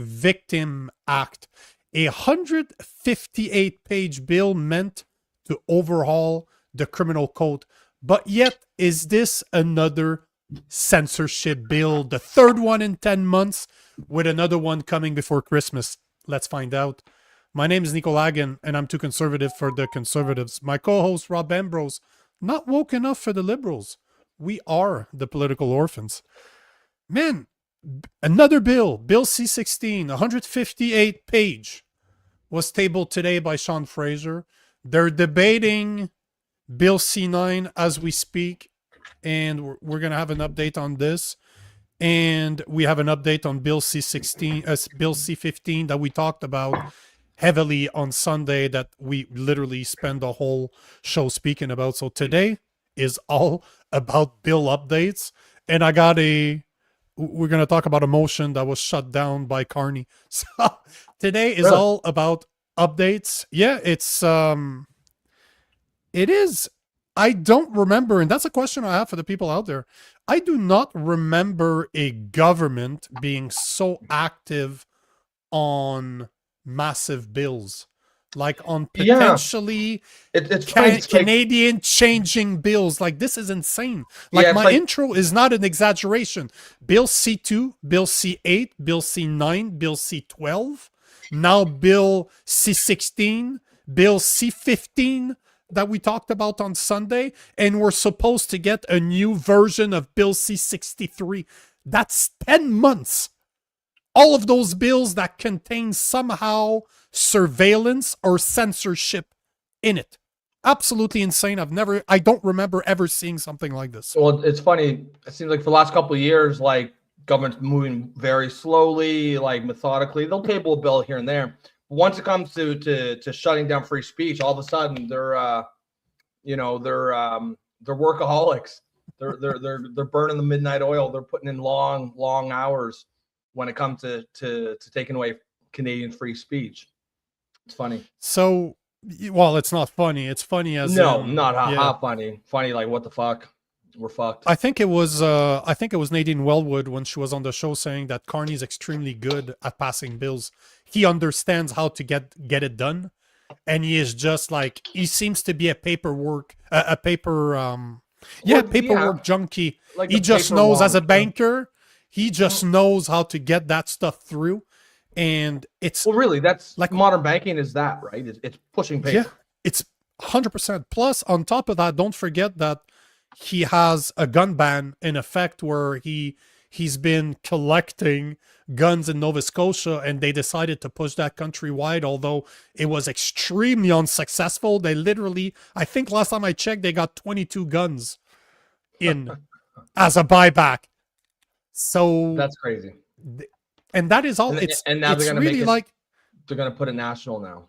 Victim Act, a 158-page bill meant to overhaul the criminal code. But yet, is this another censorship bill? The third one in 10 months, with another one coming before Christmas. Let's find out. My name is Nico Rob, and I'm too conservative for the conservatives. My co-host, Rob Ambrose, not woke enough for the liberals. We are the political orphans. Man, another bill, Bill C-16, 158-page, was tabled today by Sean Fraser. They're debating Bill C-9 as we speak, and we're going to have an update on this. And we have an update on Bill C-16, Bill C-15 that we talked about heavily on Sunday, that we literally spend the whole show speaking about. So today is all about bill updates. And we're going to talk about a motion that was shut down by Carney. So today is all about updates. Yeah, it is. I don't remember, and that's a question I have for the people out there. I do not remember a government being so active on massive bills, like on potentially Canadian changing bills. Like, this is insane. Like, my intro is not an exaggeration. Bill C2, Bill C8, Bill C9, Bill C12, now Bill C16, Bill C15, that we talked about on Sunday, and we're supposed to get a new version of Bill C-63. That's 10 months. All of those bills that contain somehow surveillance or censorship in it. Absolutely insane. I don't remember ever seeing something like this. Well, it's funny. It seems like for the last couple of years, like, government's moving very slowly, like methodically. They'll table a bill here and there. Once it comes to shutting down free speech, all of a sudden they're workaholics. They're burning the midnight oil. They're putting in long hours when it comes to taking away Canadian free speech. It's funny. So, well, it's not funny. It's funny as not funny. Funny like, what the fuck? We're fucked. I think it was Nadine Wellwood when she was on the show saying that Carney's extremely good at passing bills. He understands how to get it done, and he is just like, he seems to be a paperwork junkie. Like, he just knows, as a banker, he just knows how to get that stuff through. And it's, well, really, that's like modern banking is that, right? It's pushing paper. Yeah, it's 100%. Plus, on top of that, don't forget that he has a gun ban in effect, where he's been collecting guns in Nova Scotia, and they decided to push that countrywide, although it was extremely unsuccessful. They literally, I think last time I checked, they got 22 guns in as a buyback. So that's crazy. And that is all. And now they're going to put it national now.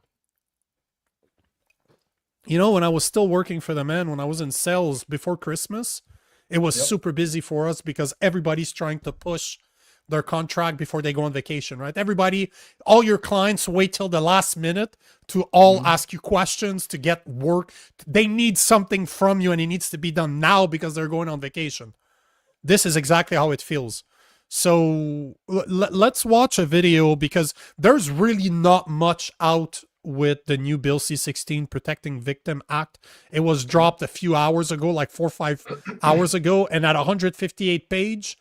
You know, when I was still working for the man, when I was in sales before Christmas, it was super busy for us because everybody's trying to push their contract before they go on vacation, right? All your clients wait till the last minute to all ask you questions, to get work. They need something from you, and it needs to be done now because they're going on vacation. This is exactly how it feels. So let's watch a video, because there's really not much out with the new Bill C-16 Protecting Victim Act. It was dropped a few hours ago, like 4 or 5 hours ago, and at 158 page,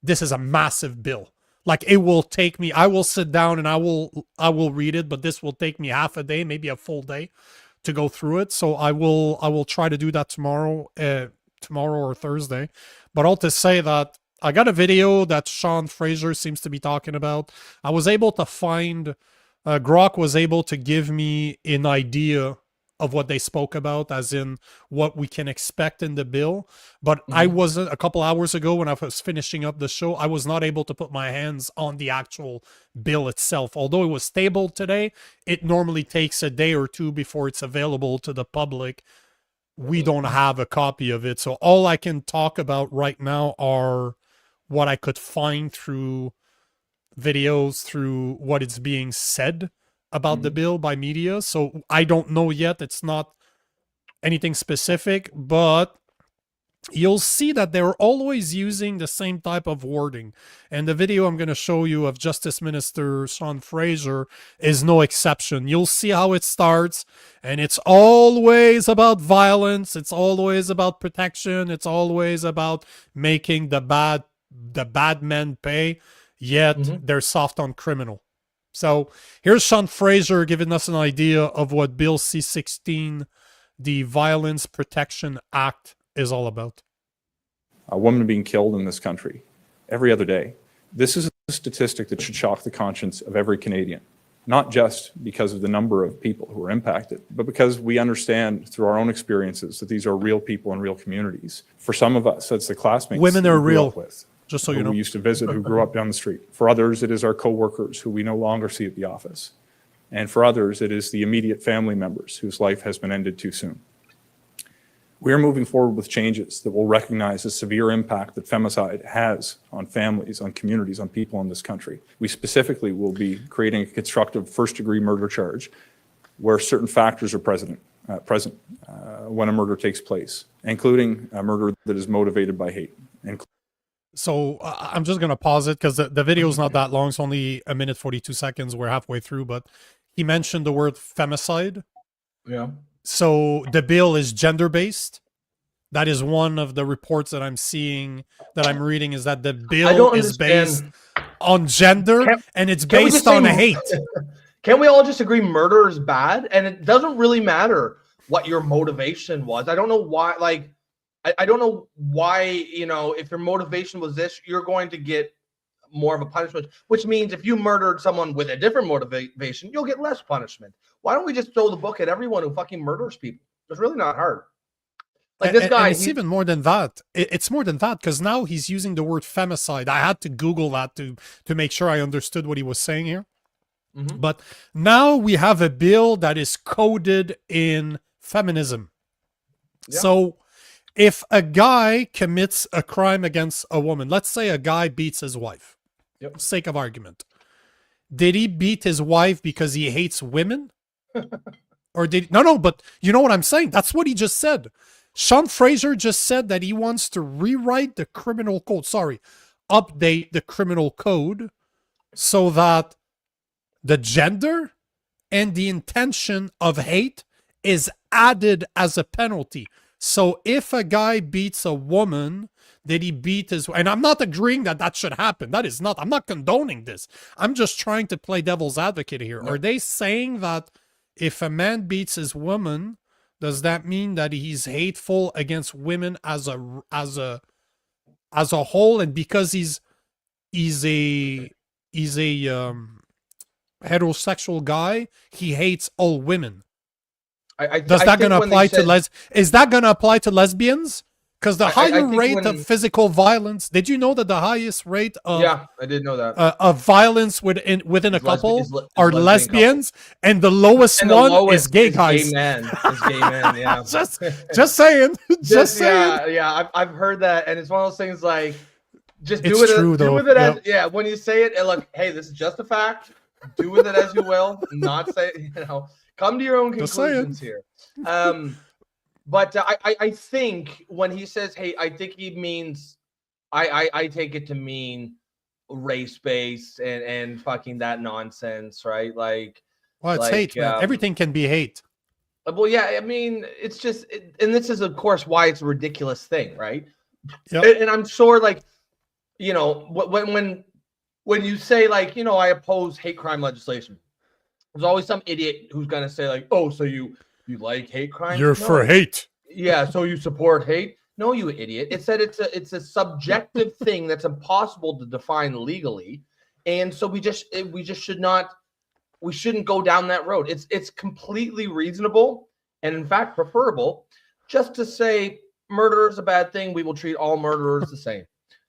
this is a massive bill. Like, it will take me, I will sit down and I will read it, but this will take me half a day, maybe a full day to go through it. So I will try to do that tomorrow or Thursday. But all to say that I got a video that Sean Fraser seems to be talking about. I was able to find, Grok was able to give me an idea of what they spoke about, as in what we can expect in the bill. But I wasn't, a couple hours ago when I was finishing up the show, I was not able to put my hands on the actual bill itself. Although it was tabled today, it normally takes a day or two before it's available to the public. We don't have a copy of it. So all I can talk about right now are what I could find through videos, through what is being said about the bill by media. So I don't know yet. It's not anything specific, but you'll see that they're always using the same type of wording. And the video I'm going to show you of Justice Minister Sean Fraser is no exception. You'll see how it starts, and it's always about violence. It's always about protection. It's always about making the bad men pay, yet they're soft on criminal. So here's Sean Fraser giving us an idea of what Bill C-16, the Violence Protection Act, is all about. A woman being killed in this country every other day. This is a statistic that should shock the conscience of every Canadian, not just because of the number of people who are impacted, but because we understand through our own experiences that these are real people in real communities. For some of us, that's the classmates women are real, with, just so you know. We used to visit, who grew up down the street. For others, it is our coworkers who we no longer see at the office. And for others, it is the immediate family members whose life has been ended too soon. We are moving forward with changes that will recognize the severe impact that femicide has on families, on communities, on people in this country. We specifically will be creating a constructive first-degree murder charge where certain factors are present when a murder takes place, including a murder that is motivated by hate. So I'm just going to pause it because the video is not that long. It's only 1 minute 42 seconds. We're halfway through, but he mentioned the word femicide. Yeah. So the bill is gender-based. That is one of the reports that I'm seeing, that I'm reading, is that the bill is based on gender, and it's based on hate. Can't we all just agree murder is bad? And it doesn't really matter what your motivation was. I don't know why, like, I don't know why, you know, if your motivation was this, you're going to get more of a punishment, which means if you murdered someone with a different motivation, you'll get less punishment. Why don't we just throw the book at everyone who fucking murders people? It's really not hard. Like this guy, and it's even more than that. It's more than that, because now he's using the word femicide. I had to Google that to make sure I understood what he was saying here. But now we have a bill that is coded in feminism. Yeah. So if a guy commits a crime against a woman, let's say a guy beats his wife, sake of argument. Did he beat his wife because he hates women? Or did no, but you know what I'm saying? That's what he just said. Sean Fraser just said that he wants to rewrite the criminal code. Update the criminal code so that the gender and the intention of hate is added as a penalty. So if a guy beats a woman, did he beat his... And I'm not agreeing that that should happen. That is not... I'm not condoning this. I'm just trying to play devil's advocate here. No. Are they saying that if a man beats his woman, does that mean that he's hateful against women as a whole, and because he's a heterosexual guy, he hates all women? Is that going to apply to lesbians? Because the higher rate of physical violence, did you know that the highest rate of I did know that of violence within a couple are lesbians, and the lowest one is gay guys. Gay men, yeah. just saying. Just saying. Yeah. I've heard that, and it's one of those things like, just do it's it. True, do though. with it as when you say it. Look, hey, this is just a fact. Do with it as you will. Not say, come to your own conclusions here. But I think when he says, hey, I think he means, I take it to mean race-based and fucking that nonsense, right? Like, well, it's hate, man. Everything can be hate. Well, yeah, I mean, it's just, and this is, of course, why it's a ridiculous thing, right? Yep. And I'm sure, like, when you say, like, I oppose hate crime legislation, there's always some idiot who's going to say, like, oh, so you like hate crime? You're for hate. Yeah, so you support hate? No, you idiot. It said it's a subjective thing that's impossible to define legally. And so we shouldn't go down that road. It's completely reasonable and in fact preferable just to say murder is a bad thing. We will treat all murderers the same.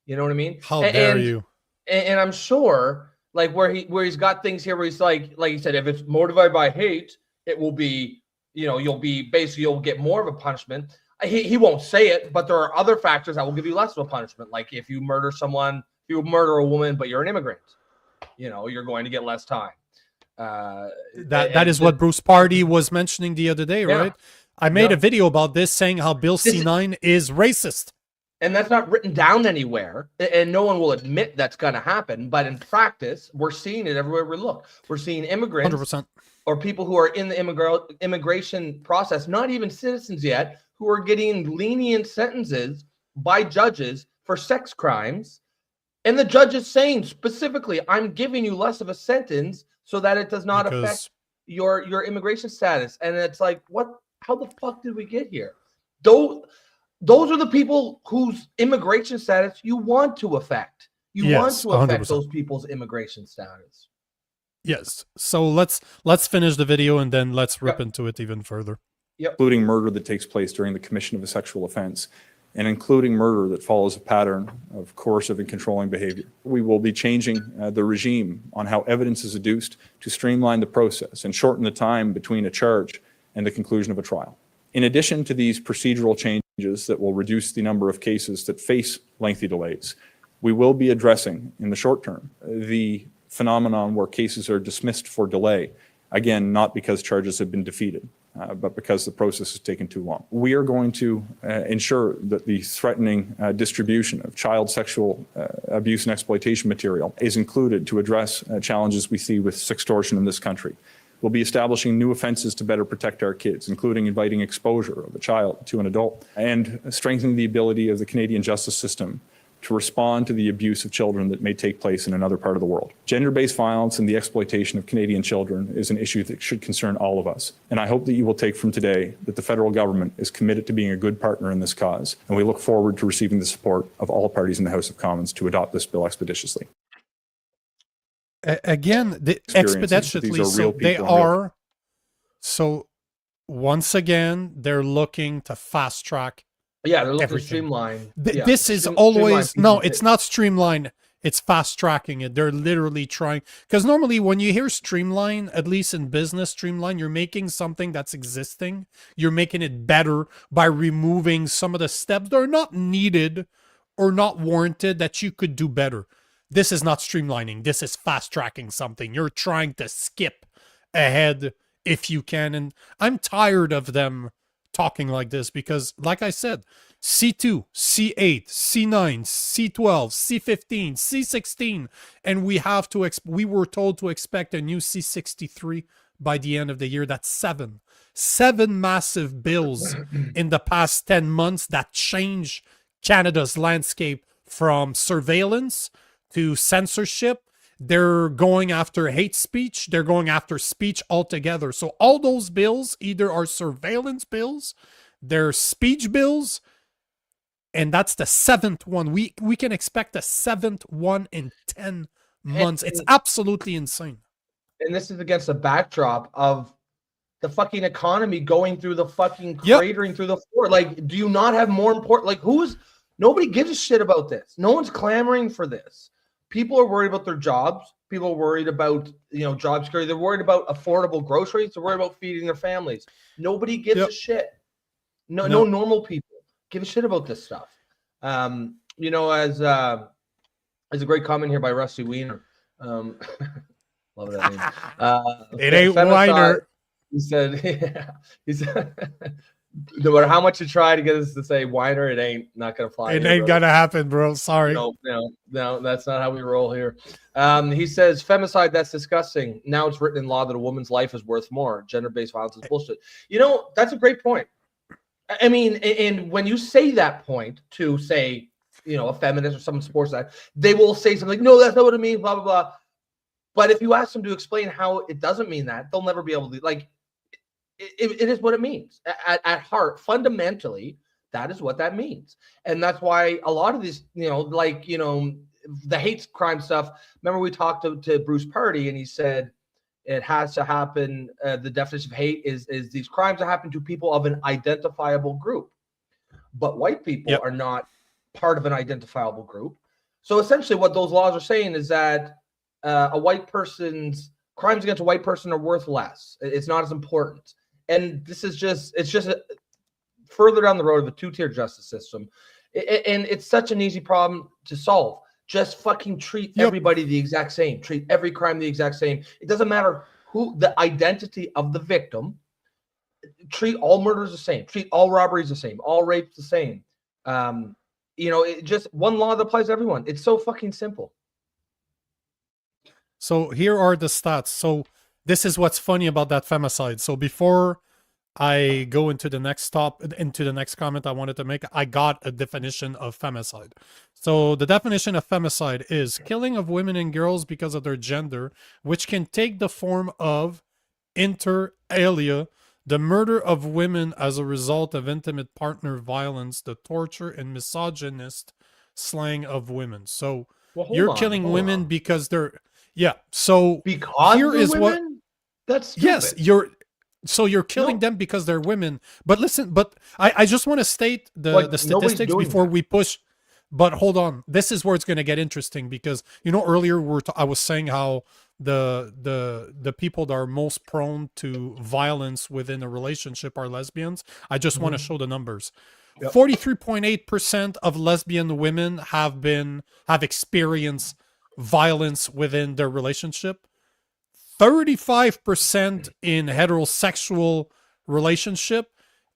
You know what I mean? How dare you? And I'm sure, like, where he's got things here where he's like you said, if it's motivated by hate, it will be, you'll get more of a punishment. He won't say it, but there are other factors that will give you less of a punishment. Like if you murder someone, if you murder a woman, but you're an immigrant, you're going to get less time. That is what Bruce Party was mentioning the other day, right? I made a video about this saying how Bill C9 is racist. And that's not written down anywhere, and no one will admit that's going to happen. But in practice, we're seeing it everywhere we look. We're seeing immigrants 100%. or people who are in the immigration process, not even citizens yet, who are getting lenient sentences by judges for sex crimes. And the judge is saying specifically, I'm giving you less of a sentence so that it does not affect your immigration status. And it's like, what? How the fuck did we get here? Those are the people whose immigration status you want to affect. You want to affect 100%. those people's immigration status. Yes. So let's finish the video and then let's rip into it even further. Including murder that takes place during the commission of a sexual offense, and including murder that follows a pattern of coercive and controlling behavior. We will be changing the regime on how evidence is adduced to streamline the process and shorten the time between a charge and the conclusion of a trial. In addition to these procedural changes that will reduce the number of cases that face lengthy delays, we will be addressing in the short term the phenomenon where cases are dismissed for delay, again, not because charges have been defeated, but because the process has taken too long. We are going to ensure that the threatening distribution of child sexual abuse and exploitation material is included to address challenges we see with sextortion in this country. We'll be establishing new offenses to better protect our kids, including inviting exposure of a child to an adult, and strengthening the ability of the Canadian justice system to respond to the abuse of children that may take place in another part of the world. Gender-based violence and the exploitation of Canadian children is an issue that should concern all of us. And I hope that you will take from today that the federal government is committed to being a good partner in this cause. And we look forward to receiving the support of all parties in the House of Commons to adopt this bill expeditiously. Again, expeditiously, so they are. So once again, they're looking to fast track. Yeah, they're looking everything. to streamline. This is always, no, it's not streamline. It's fast tracking it. They're literally trying, because normally when you hear streamline, at least in business streamline, you're making something that's existing. You're making it better by removing some of the steps that are not needed or not warranted that you could do better. This is not streamlining. This is fast tracking something. You're trying to skip ahead if you can. And I'm tired of them talking like this because, like I said, C2, C8, C9, C12, C15, C16, and we were told to expect a new C63 by the end of the year. That's seven massive bills in the past 10 months that change Canada's landscape from surveillance to censorship. They're going after hate speech. They're going after speech altogether. So all those bills either are surveillance bills, they're speech bills, and that's the seventh one. We can expect a seventh one in 10 months. It's absolutely insane. And this is against the backdrop of the fucking economy going through the fucking cratering through the floor. Like, do you not have more important? Like, nobody gives a shit about this. No one's clamoring for this. People are worried about their jobs. People are worried about, job security. They're worried about affordable groceries. They're worried about feeding their families. Nobody gives a shit. No normal people give a shit about this stuff. As a great comment here by Rusty Wiener. Love that name. It ain't Weiner. He said, no matter how much you try to get us to say Weiner, it ain't not gonna fly. It ain't gonna happen, bro. Sorry. No, that's not how we roll here. He says, femicide, that's disgusting. Now it's written in law that a woman's life is worth more. Gender-based violence is bullshit. That's a great point. I mean, and when you say that point to, say, a feminist or someone supports that, they will say something like, no, that's not what it means, blah, blah, blah. But if you ask them to explain how it doesn't mean that, they'll never be able to, like, it is what it means. At heart, fundamentally, that is what that means. And that's why a lot of this, the hate crime stuff, remember we talked to Bruce Purdy, and he said it has to happen, the definition of hate is these crimes that happen to people of an identifiable group. But white people are not part of an identifiable group. So essentially what those laws are saying is that a white person's crimes against a white person are worth less. It's not as important. And this is it's just further down the road of a two-tier justice system. And it's such an easy problem to solve. Just fucking treat everybody the exact same. Treat every crime the exact same. It doesn't matter who the identity of the victim. Treat all murders the same. Treat all robberies the same. All rapes the same. it just one law that applies to everyone. It's so fucking simple. So here are the stats. So this is what's funny about that femicide. So before I go into the next comment I wanted to make, I got a definition of femicide. So the definition of femicide is killing of women and girls because of their gender, which can take the form of inter alia, the murder of women as a result of intimate partner violence, the torture and misogynist slaying of women. So you're killing women because they're so because here is women? what That's stupid. yes, you're killing them because they're women. But listen, but I just want to state the statistics before we push. But hold on, this is where it's going to get interesting, because earlier I was saying how the people that are most prone to violence within a relationship are lesbians. I just want to show the numbers. 43.8% of lesbian women have experienced violence within their relationship. 35% in heterosexual relationship,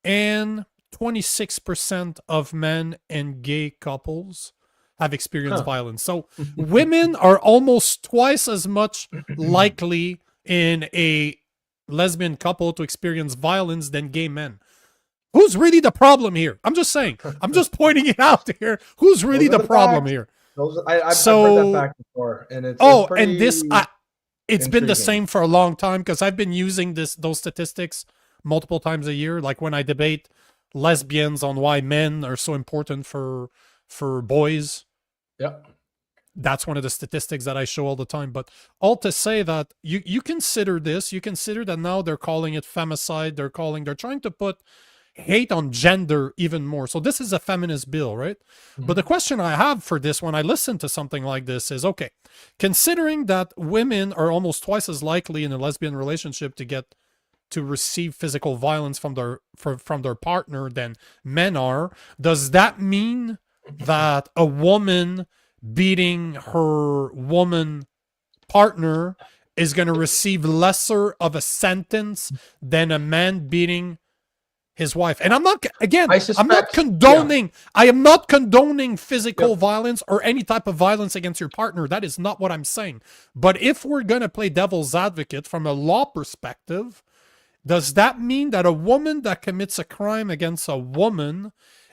and 26% of men and gay couples have experienced violence. So women are almost twice as much likely in a lesbian couple to experience violence than gay men. Who's really the problem here? I'm just saying. I'm just pointing it out here. Who's really the problem here? I've heard that fact before, and it's been the same for a long time, because I've been using those statistics multiple times a year. Like when I debate lesbians on why men are so important for boys. Yep. That's one of the statistics that I show all the time. But all to say that you consider this, you consider that now they're calling it femicide. They're trying to put hate on gender even more. So this is a feminist bill, right? But the question I have for this when I listen to something like this is, okay, considering that women are almost twice as likely in a lesbian relationship to receive physical violence from their partner than men are, does that mean that a woman beating her woman partner is going to receive lesser of a sentence than a man beating his wife? And I'm not condoning physical violence or any type of violence against your partner. That is not what I'm saying. But if we're going to play devil's advocate from a law perspective, does that mean that a woman that commits a crime against a woman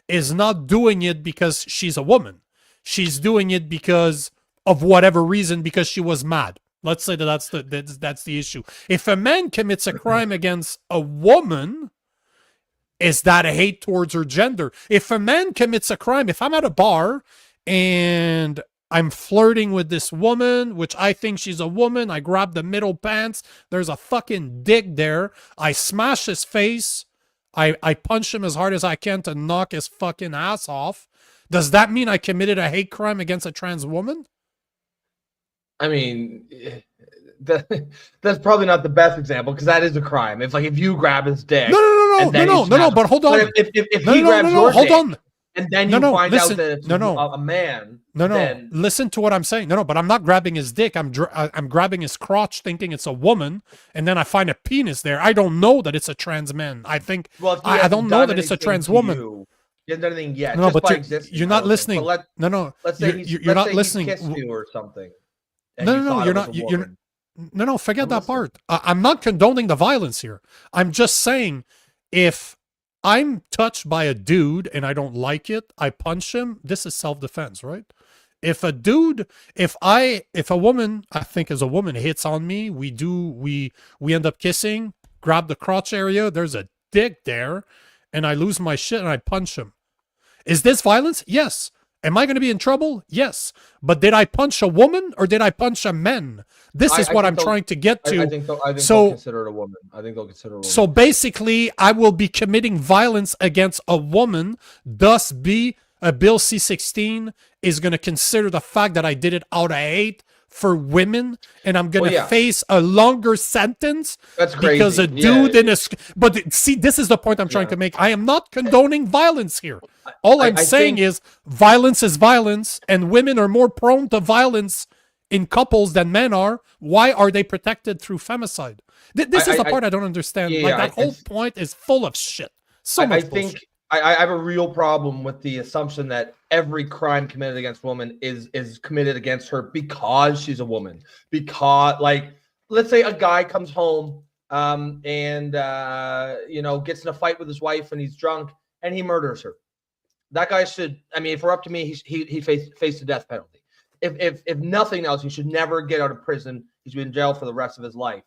is not doing it because she's a woman? She's doing it because of whatever reason, because she was mad. Let's say that's the issue. If a man commits a crime against a woman, is that a hate towards her gender? If a man commits a crime, if I'm at a bar and I'm flirting with this woman, which I think she's a woman, I grab the middle pants, there's a fucking dick there, I smash his face, I punch him as hard as I can to knock his fucking ass off, does that mean I committed a hate crime against a trans woman? I mean, that's probably not the best example, because that is a crime. It's like if you grab his dick. No, but hold on. If he grabs your dick, hold on. And then you find out that it's a man. Then... Listen to what I'm saying. But I'm not grabbing his dick. I'm grabbing his crotch, thinking it's a woman, and then I find a penis there. I don't know that it's a trans man. I think I don't know that it's a trans woman. He hasn't done anything yet. No, but you're not listening. Let's say you're not listening. He kissed you or something. You're not. No, forget that part. I'm not condoning the violence here. I'm just saying, if I'm touched by a dude and I don't like it, I punch him. This is self-defense, right? If a woman, I think as a woman, hits on me, we end up kissing, grab the crotch area, there's a dick there, and I lose my shit and I punch him. Is this violence? Yes. Am I going to be in trouble? Yes. But did I punch a woman or did I punch a man? This is what I'm trying to get to. I think they'll consider it a woman. I think they'll consider it a woman. So basically, I will be committing violence against a woman. Thus, Bill C-16 is going to consider the fact that I did it out of hate for women, and I'm going to face a longer sentence. That's crazy. Because a dude in a... But see, this is the point I'm trying to make. I am not condoning violence here. All I'm saying is violence, and women are more prone to violence in couples than men are. Why are they protected through femicide? This is the part I don't understand. That whole point is full of shit. So much bullshit. I have a real problem with the assumption that every crime committed against women is committed against her because she's a woman. Because, like, let's say a guy comes home and gets in a fight with his wife and he's drunk and he murders her. That guy should, I mean, if we're up to me, he face the death penalty. If nothing else, he should never get out of prison. He should be in jail for the rest of his life.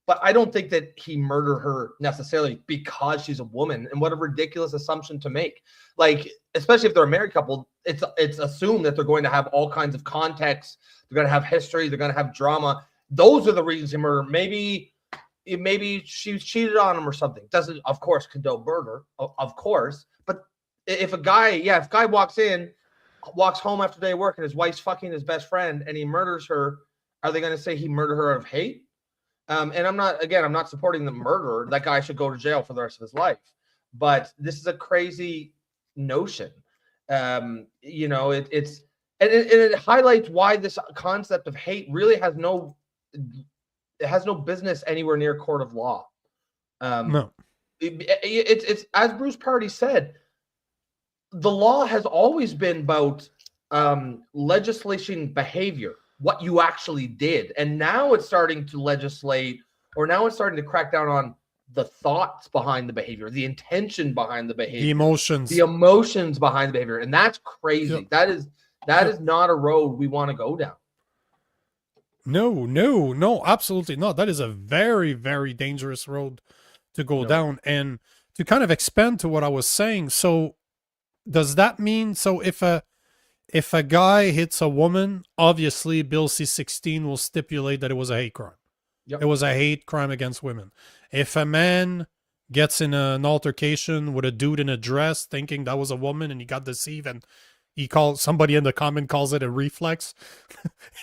But I don't think that he murdered her necessarily because she's a woman. And what a ridiculous assumption to make. Like, especially if they're a married couple, it's assumed that they're going to have all kinds of context. They're going to have history. They're going to have drama. Those are the reasons he murdered. Maybe she cheated on him or something. Doesn't, of course, condone murder, of course. But if a guy walks home after a day of work and his wife's fucking his best friend and he murders her, are they going to say he murdered her out of hate? And I'm not supporting the murderer. That guy should go to jail for the rest of his life. But this is a crazy notion. It highlights why this concept of hate really has no business anywhere near court of law. No. It's as Bruce Party said, the law has always been about legislation behavior, what you actually did. And now it's starting to legislate, or now it's starting to crack down on the thoughts behind the behavior, the intention behind the behavior, The emotions. the emotions behind the behavior. And that's crazy. Yep. That is not a road we want to go down. No, absolutely not. That is a very, very dangerous road to go down. And to kind of expand to what I was saying, so does that mean, so if a guy hits a woman, obviously Bill C-16 will stipulate that it was a hate crime. Yep. It was a hate crime against women. If a man gets in an altercation with a dude in a dress thinking that was a woman and he got deceived and somebody in the comment calls it a reflex,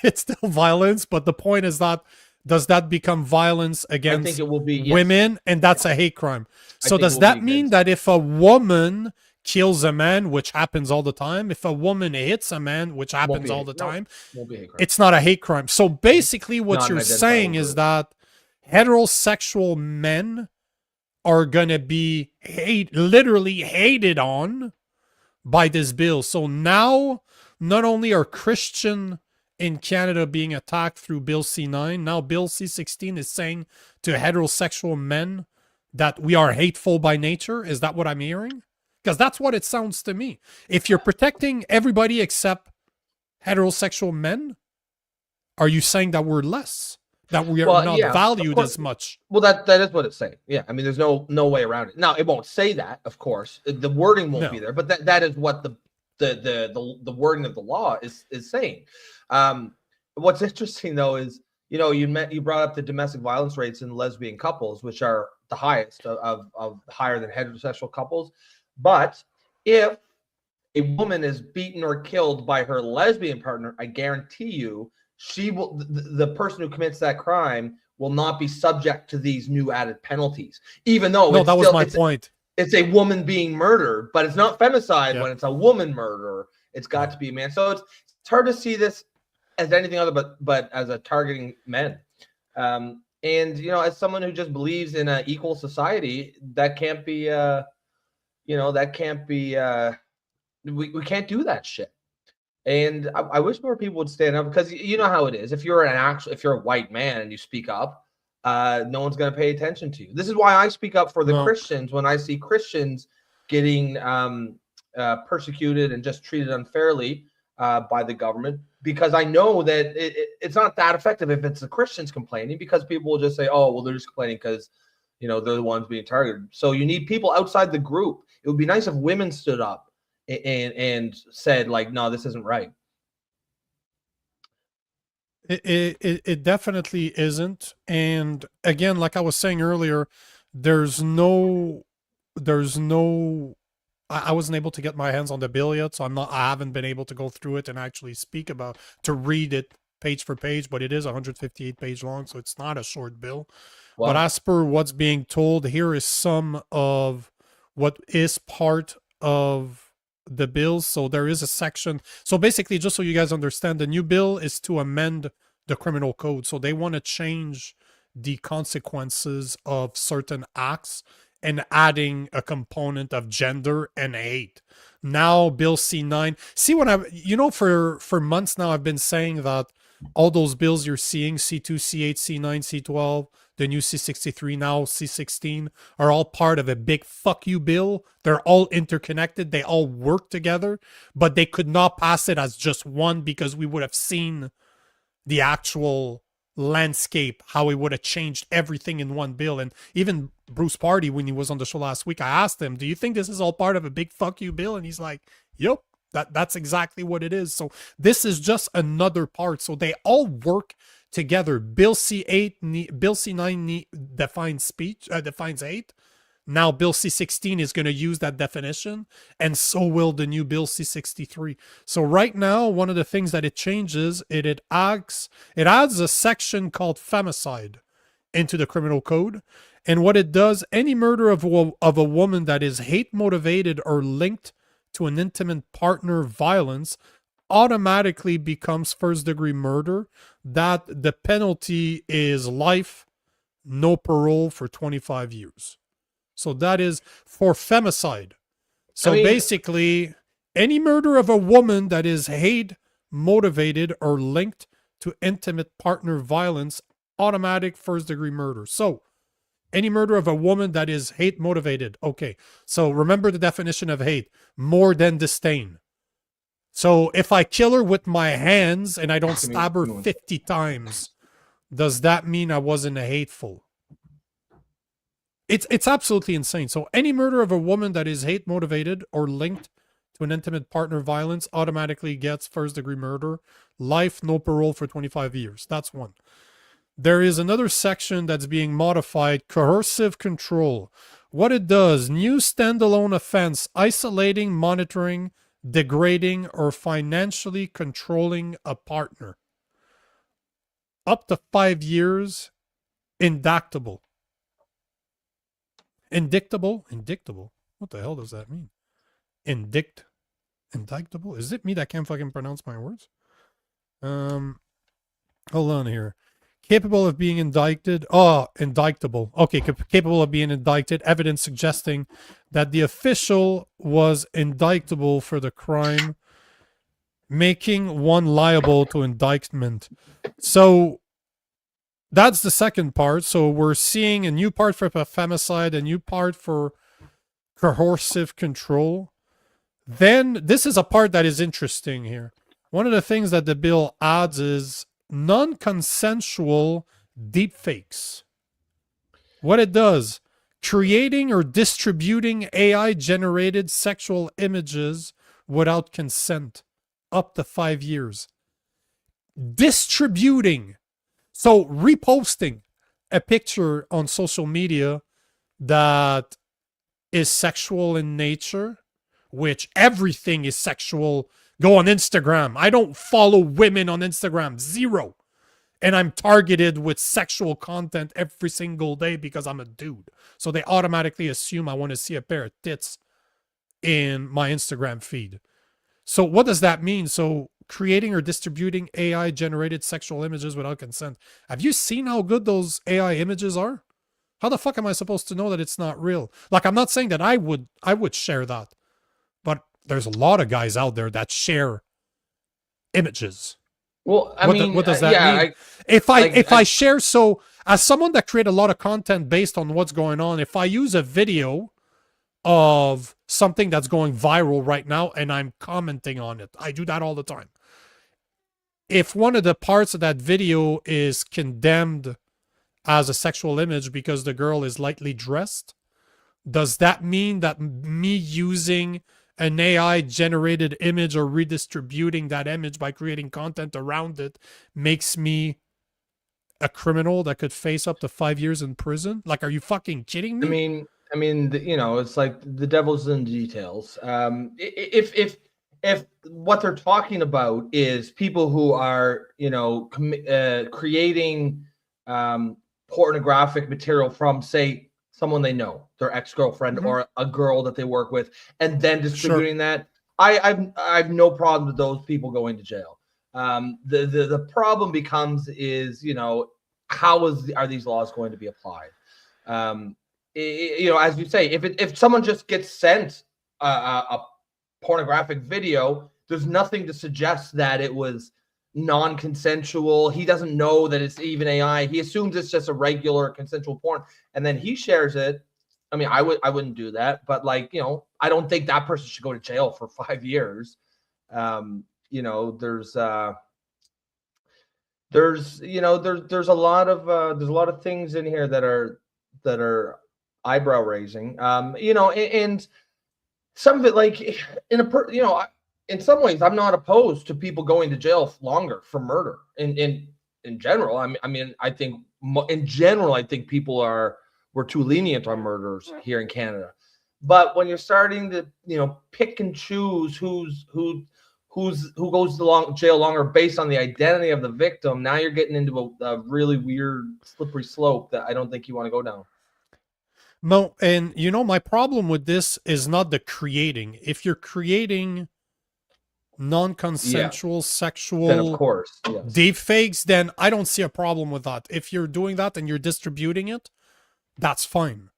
it's still violence. But the point is that, does that become violence against I think it will be, yes. women? And that's a hate crime. So think it does will that be mean against- that if a woman kills a man, which happens all the time, if a woman hits a man, which happens all the time, won't be a hate crime. it's not a hate crime. So basically what Not an you're identifiable saying is group. that heterosexual men are going to be literally hated on by this bill. So now, not only are Christian in Canada being attacked through Bill C-9, now Bill C-16 is saying to heterosexual men that we are hateful by nature. Is that what I'm hearing? Because that's what it sounds to me. If you're protecting everybody except heterosexual men, are you saying that we're less? That we are not valued as much? Well, that is what it's saying. Yeah, I mean, there's no way around it. Now, it won't say that, of course. The wording won't be there, but that is what the wording of the law is saying. What's interesting though is, you brought up the domestic violence rates in lesbian couples, which are the highest of higher than heterosexual couples. But if a woman is beaten or killed by her lesbian partner, I guarantee you, the person who commits that crime will not be subject to these new added penalties. Even though that was my point. It's a woman being murdered, but it's not femicide when it's a woman murderer. It's got to be a man. So it's hard to see this as anything other but as a targeting men. And as someone who just believes in an equal society, that can't be we can't do that shit. And I wish more people would stand up, because you know how it is. If you're a white man and you speak up, no one's going to pay attention to you. This is why I speak up for the Christians when I see Christians getting persecuted and just treated unfairly by the government, because I know that it's not that effective if it's the Christians complaining, because people will just say, oh, well, they're just complaining because they're the ones being targeted. So you need people outside the group. It would be nice if women stood up and said, like, no, this isn't right. It definitely isn't. And again, like I was saying earlier, I wasn't able to get my hands on the bill yet, so I haven't been able to go through it and actually to read it page for page, but it is 158 page long, so it's not a short bill. Wow. But as per what's being told, here is some of what is part of the bill. So there is a section. So basically, just so you guys understand, the new bill is to amend the criminal code. So they want to change the consequences of certain acts and adding a component of gender and hate. Now Bill C9. See, when for months now I've been saying that all those bills you're seeing, C2, C8, C9, C12, the new C63, now C16, are all part of a big fuck you bill. They're all interconnected. They all work together, but they could not pass it as just one because we would have seen the actual landscape, how it would have changed everything in one bill. And even Bruce Party, when he was on the show last week, I asked him, do you think this is all part of a big fuck you bill? And he's like, yep, that's exactly what it is. So this is just another part. So they all work together. Bill C8, Bill C9 defines speech, defines hate. Now Bill C16 is going to use that definition, and so will the new Bill C63. So right now, one of the things that it changes, it adds a section called femicide into the criminal code. And what it does, any murder of a woman that is hate motivated or linked to an intimate partner violence automatically becomes first degree murder. That the penalty is life, no parole for 25 years. So that is for femicide. So basically, any murder of a woman that is hate motivated or linked to intimate partner violence, automatic first degree murder. So any murder of a woman that is hate motivated. Okay. So remember the definition of hate: more than disdain. So if I kill her with my hands and I don't stab her 50 times, does that mean I wasn't hateful? It's absolutely insane. So any murder of a woman that is hate motivated or linked to an intimate partner violence automatically gets first degree murder, life, no parole for 25 years. That's one. There is another section that's being modified, coercive control. What it does, new standalone offense, isolating, monitoring, degrading, or financially controlling a partner. Up to 5 years, indictable. Indictable? What the hell does that mean? Indictable? Is it me that can't fucking pronounce my words? Hold on here. Capable of being indicted. Oh, indictable. Okay, capable of being indicted. Evidence suggesting that the official was indictable for the crime, making one liable to indictment. So that's the second part. So we're seeing a new part for femicide, a new part for coercive control. Then this is a part that is interesting here. One of the things that the bill adds is non-consensual deepfakes. What it does, creating or distributing AI-generated sexual images without consent, up to 5 years. Distributing. So reposting a picture on social media that is sexual in nature, which everything is sexual. Go on Instagram. I don't follow women on Instagram. 0. And I'm targeted with sexual content every single day because I'm a dude. So they automatically assume I want to see a pair of tits in my Instagram feed. So what does that mean? So creating or distributing AI-generated sexual images without consent. Have you seen how good those AI images are? How the fuck am I supposed to know that it's not real? Like, I'm not saying that I would share that. But there's a lot of guys out there that share images. Well, what does that mean? If I share, so as someone that create a lot of content based on what's going on, if I use a video of something that's going viral right now and I'm commenting on it, I do that all the time. If one of the parts of that video is condemned as a sexual image because the girl is lightly dressed, does that mean that me using an AI generated image or redistributing that image by creating content around it makes me a criminal that could face up to 5 years in prison? Like, are you fucking kidding me? I mean, it's like the devil's in the details. If what they're talking about is people who are, creating pornographic material from, say, someone they know, their ex-girlfriend or a girl that they work with, and then distributing that, I've no problem with those people going to jail. The problem becomes is, are these laws going to be applied? you know, as you say, if someone just gets sent a pornographic video, there's nothing to suggest that it was non-consensual. He doesn't know that it's even AI. He assumes it's just a regular consensual porn, and then he shares it. I mean, I wouldn't do that, but like, you know, I don't think that person should go to jail for 5 years. You know, there's you know, there's a lot of things in here that are eyebrow raising. You know, and some of it, like you know, in some ways, I'm not opposed to people going to jail longer for murder. In general, I mean, I think in general, I think we're too lenient on murders here in Canada. But when you're starting to, you know, pick and choose who goes to jail longer based on the identity of the victim, now you're getting into a really weird, slippery slope that I don't think you want to go down. No, and you know, my problem with this is not the creating. If you're creating non-consensual sexual then of course, yes, deepfakes, then I don't see a problem with that. If you're doing that and you're distributing it, that's fine.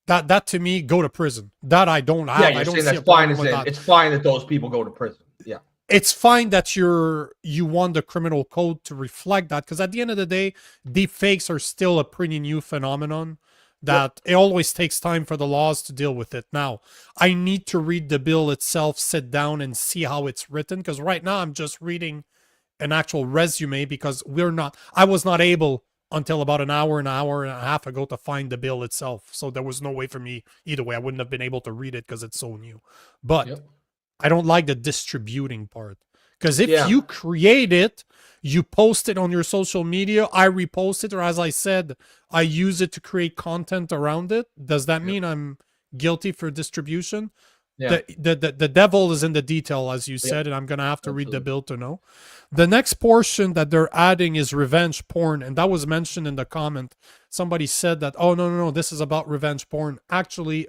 That to me, go to prison. That I don't have. Yeah, I don't saying see that's a problem fine. with that. It's fine that those people go to prison. Yeah. It's fine that you want the criminal code to reflect that, because at the end of the day, deepfakes are still a pretty new phenomenon that it always takes time for the laws to deal with it. Now, I need to read the bill itself, sit down and see how it's written, because right now I'm just reading an actual resume, because I was not able until about an hour and a half ago to find the bill itself. So there was no way for me either way. I wouldn't have been able to read it because it's so new. But I don't like the distributing part, because if you create it, you post it on your social media, I repost it, or as I said, I use it to create content around it. Does that mean I'm guilty for distribution? Yeah. The devil is in the detail, as you said, and I'm going to have to read the bill to know. The next portion that they're adding is revenge porn, and that was mentioned in the comment. Somebody said that, oh, no, this is about revenge porn. Actually,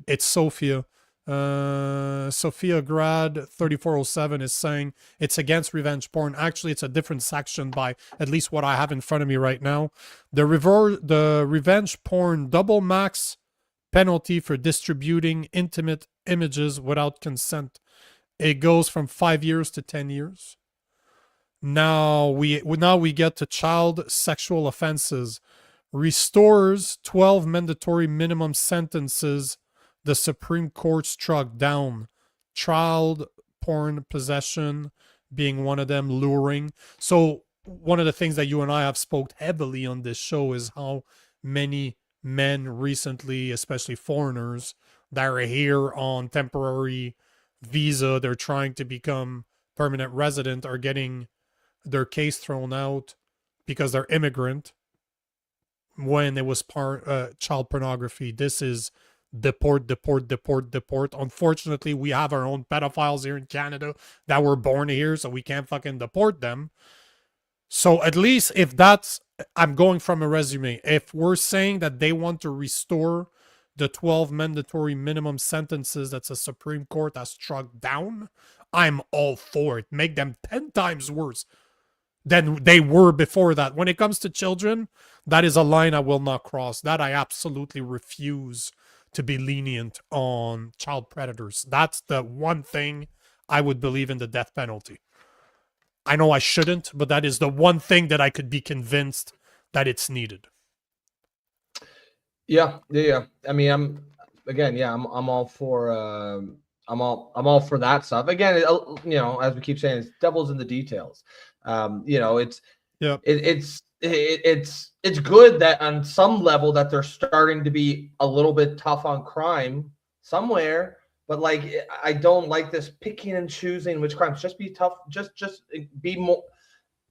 it's Sophia. Sophia Grad 3407 is saying it's against revenge porn. Actually, it's a different section by at least what I have in front of me right now. The revenge porn double max penalty for distributing intimate images without consent. It goes from 5 years to 10 years. Now we get to child sexual offenses. Restores 12 mandatory minimum sentences the Supreme Court struck down. Child porn possession being one of them, luring. So one of the things that you and I have spoke heavily on this show is how many men recently, especially foreigners, that are here on temporary visa, they're trying to become permanent resident, are getting their case thrown out because they're immigrant when it was child pornography. This is deport. Unfortunately, we have our own pedophiles here in Canada that were born here, so we can't fucking deport them. So at least if that's, I'm going from a resume, if we're saying that they want to restore the 12 mandatory minimum sentences that the Supreme Court has struck down, I'm all for it. Make them 10 times worse than they were before that. When it comes to children, that is a line I will not cross. That I absolutely refuse to be lenient on child predators. That's the one thing I would believe in the death penalty. I know I shouldn't, but that is the one thing that I could be convinced that it's needed. Yeah. I mean, I'm all for I'm all for that stuff. Again, you know, as we keep saying, it's devil's in the details. You know, it's good that on some level that they're starting to be a little bit tough on crime somewhere, but like, I don't like this picking and choosing which crimes. Just be tough. Just be more.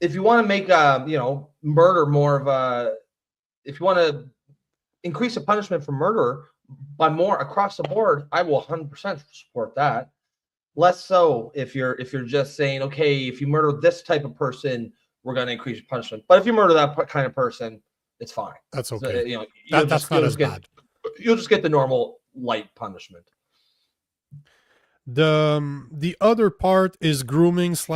If you want to make you know, murder more of a, if you want to increase the punishment for murder by more across the board, I will 100% support that. Less so if you're just saying, okay, if you murder this type of person, we're going to increase your punishment. But if you murder that kind of person, it's fine. That's okay. So, you know, that's not as bad. You'll just get the normal light punishment. The other part is grooming /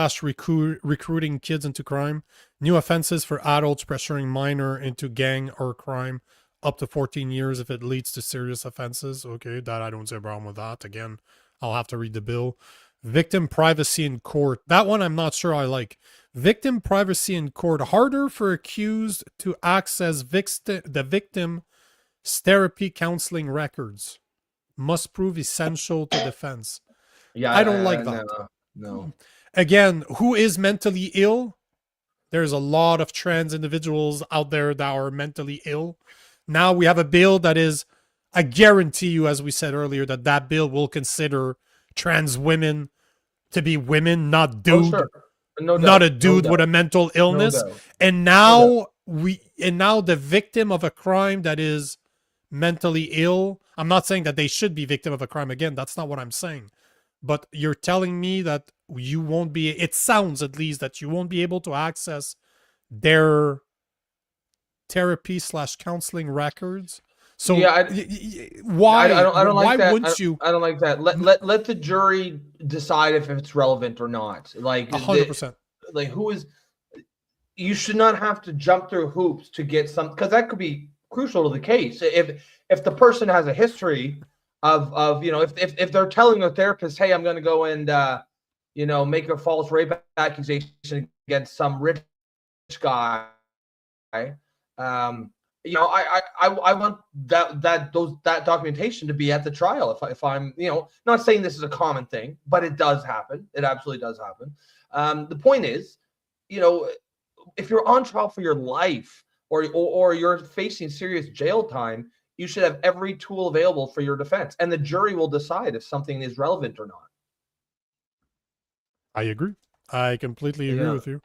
recruiting kids into crime. New offenses for adults pressuring minor into gang or crime up to 14 years if it leads to serious offenses. Okay, that I don't see a problem with that. Again, I'll have to read the bill. Victim privacy in court. That one I'm not sure I like. Victim privacy in court. Harder for accused to access the victim's therapy counseling records. Must prove essential to defense. Yeah, I don't like that. No. Again, who is mentally ill? There's a lot of trans individuals out there that are mentally ill. Now we have a bill that is, I guarantee you, as we said earlier, that bill will consider trans women to be women, not dude, sure. No doubt. not a dude No with doubt. a mental illness. No doubt. And now now the victim of a crime that is mentally ill. I'm not saying that they should be victim of a crime again. That's not what I'm saying. But you're telling me that you won't be, it sounds at least that you won't be able to access their therapy/counseling records. So yeah, why? I don't like why that. wouldn't you? I don't like that. Let the jury decide if it's relevant or not. Like 100%. Like who is? You should not have to jump through hoops to get some, because that could be crucial to the case. If the person has a history of if they're telling their therapist, hey, I'm going to go and make a false rape accusation against some rich guy. I want that documentation to be at the trial. If I'm, not saying this is a common thing, but it does happen. It absolutely does happen. The point is, if you're on trial for your life or you're facing serious jail time, you should have every tool available for your defense, and the jury will decide if something is relevant or not. I agree. I completely agree with you.